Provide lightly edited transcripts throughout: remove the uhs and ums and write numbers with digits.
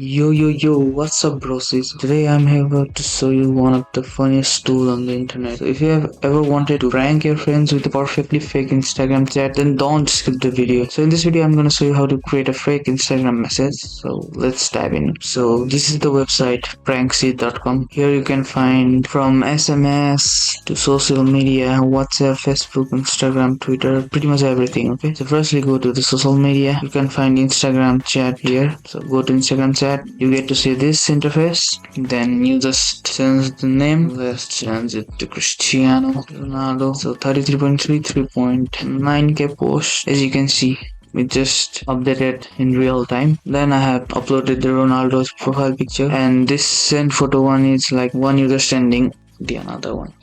Yo, what's up, brosis? Today I'm here to show you one of the funniest tools on the internet. So if you have ever wanted to prank your friends with a perfectly fake Instagram chat, then don't skip the video. So in this video, I'm gonna show you how to create a fake Instagram message. So let's dive in. So this is the website prankseed.com. Here you can find from SMS to social media, WhatsApp, Facebook, Instagram, Twitter, pretty much everything. Okay. So firstly, go to the social media. You can find Instagram chat here. So go to Instagram chat, you get to see this interface. Then you just change the name. Let's change it to Cristiano Ronaldo. So 33.3, 3.9k post. As you can see, we just updated in real time. Then I have uploaded the Ronaldo's profile picture, and this send photo one is like one user sending the another one.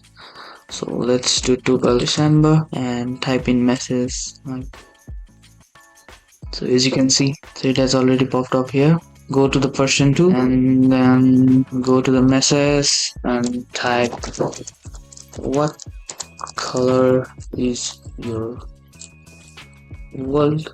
So let's do 12 December and type in message. So as you can see, so it has already popped up here. Go to the person 2 and then go to the message and type what color is your world.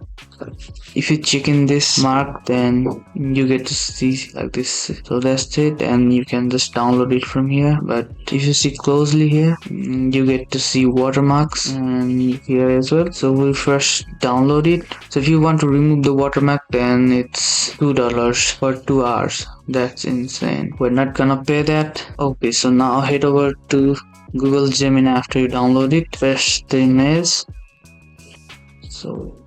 If you check in this mark, then you get to see like this. So that's it, and you can just download it from here. But if you see closely here, you get to see watermarks and here as well. So we'll first download it. So if you want to remove the watermark, then it's $2 for 2 hours. That's insane. We're not gonna pay that. Okay, so now head over to Google Gemini after you download it. Paste the image. So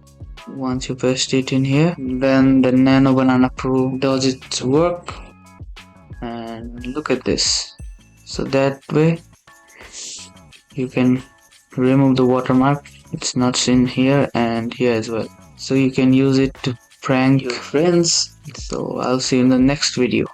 once you paste it in here, then the Nano Banana Pro does its work, and look at this. So that way you can remove the watermark. It's not seen here and here as well. So you can use it to prank your friends. So I'll see you in the next video.